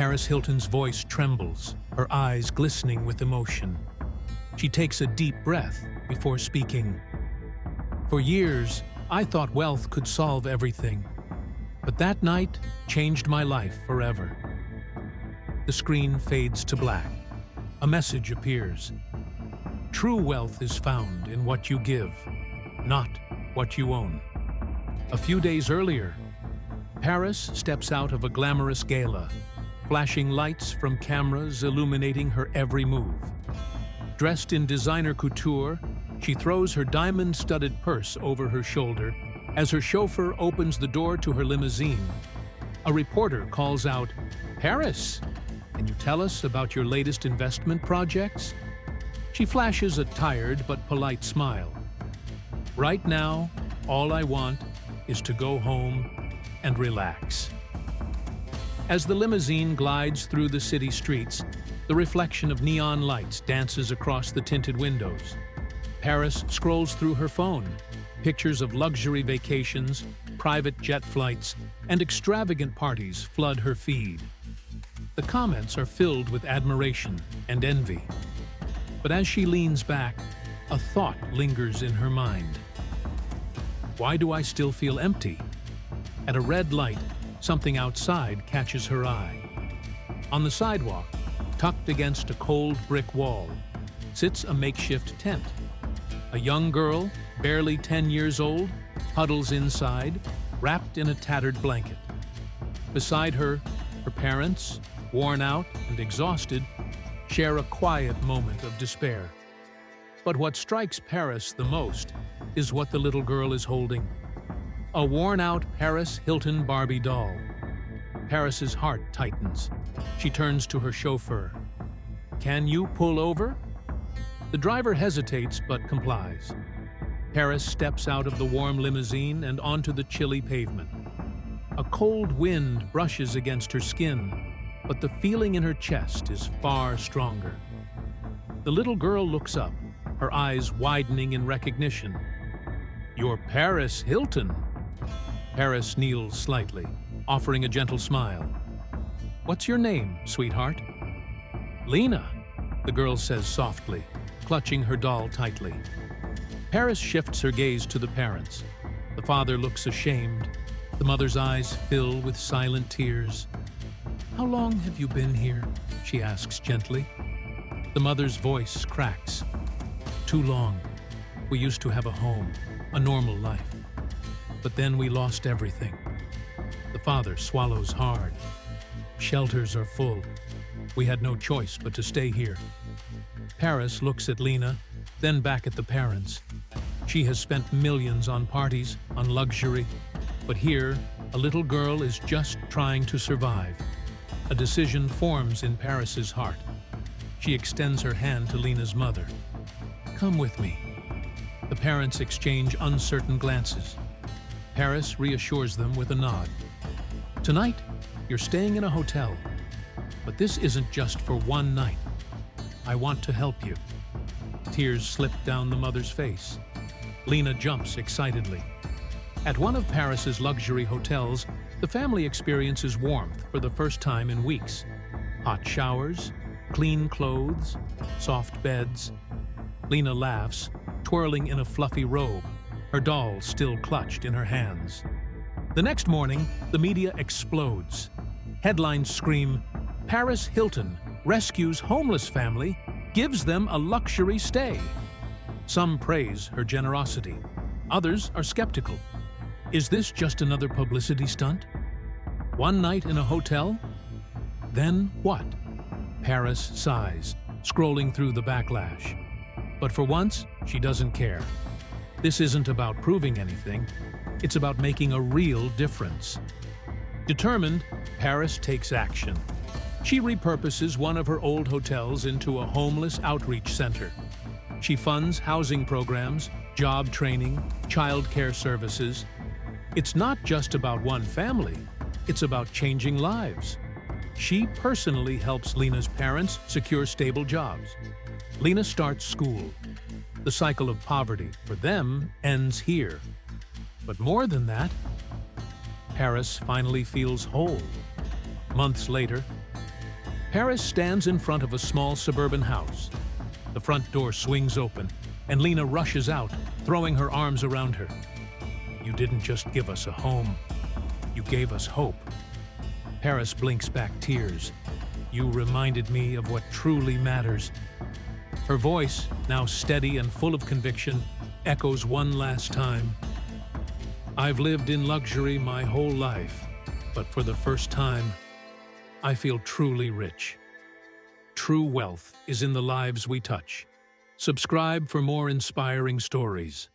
Paris Hilton's voice trembles, her eyes glistening with emotion. She takes a deep breath before speaking. For years, I thought wealth could solve everything, but that night changed my life forever. The screen fades to black. A message appears. True wealth is found in what you give, not what you own. A few days earlier, Paris steps out of a glamorous gala, flashing lights from cameras illuminating her every move. Dressed in designer couture, she throws her diamond-studded purse over her shoulder as her chauffeur opens the door to her limousine. A reporter calls out, "Paris, can you tell us about your latest investment projects?" She flashes a tired but polite smile. "Right now, all I want is to go home and relax." As the limousine glides through the city streets, the reflection of neon lights dances across the tinted windows. Paris scrolls through her phone. Pictures of luxury vacations, private jet flights, and extravagant parties flood her feed. The comments are filled with admiration and envy. But as she leans back, a thought lingers in her mind. Why do I still feel empty? At a red light, something outside catches her eye. On the sidewalk, tucked against a cold brick wall, sits a makeshift tent. A young girl, barely 10 years old, huddles inside, wrapped in a tattered blanket. Beside her, her parents, worn out and exhausted, share a quiet moment of despair. But what strikes Paris the most is what the little girl is holding. A worn-out Paris Hilton Barbie doll. Paris's heart tightens. She turns to her chauffeur. "Can you pull over?" The driver hesitates but complies. Paris steps out of the warm limousine and onto the chilly pavement. A cold wind brushes against her skin, but the feeling in her chest is far stronger. The little girl looks up, her eyes widening in recognition. "You're Paris Hilton." Paris kneels slightly, offering a gentle smile. "What's your name, sweetheart?" "Lena," the girl says softly, clutching her doll tightly. Paris shifts her gaze to the parents. The father looks ashamed. The mother's eyes fill with silent tears. "How long have you been here?" she asks gently. The mother's voice cracks. "Too long. We used to have a home, a normal life. But then we lost everything." The father swallows hard. "Shelters are full. We had no choice but to stay here." Paris looks at Lena, then back at the parents. She has spent millions on parties, on luxury, but here, a little girl is just trying to survive. A decision forms in Paris's heart. She extends her hand to Lena's mother. "Come with me." The parents exchange uncertain glances. Paris reassures them with a nod. "Tonight, you're staying in a hotel. But this isn't just for one night. I want to help you." Tears slip down the mother's face. Lena jumps excitedly. At one of Paris's luxury hotels, the family experiences warmth for the first time in weeks. Hot showers, clean clothes, soft beds. Lena laughs, twirling in a fluffy robe, her doll still clutched in her hands. The next morning, the media explodes. Headlines scream, "Paris Hilton rescues homeless family, gives them a luxury stay." Some praise her generosity. Others are skeptical. Is this just another publicity stunt? One night in a hotel? Then what? Paris sighs, scrolling through the backlash. But for once, she doesn't care. This isn't about proving anything. It's about making a real difference. Determined, Paris takes action. She repurposes one of her old hotels into a homeless outreach center. She funds housing programs, job training, childcare services. It's not just about one family, it's about changing lives. She personally helps Lena's parents secure stable jobs. Lena starts school. The cycle of poverty, for them, ends here. But more than that, Paris finally feels whole. Months later, Paris stands in front of a small suburban house. The front door swings open, and Lena rushes out, throwing her arms around her. "You didn't just give us a home. You gave us hope." Paris blinks back tears. "You reminded me of what truly matters." Her voice, now steady and full of conviction, echoes one last time. "I've lived in luxury my whole life, but for the first time, I feel truly rich." True wealth is in the lives we touch. Subscribe for more inspiring stories.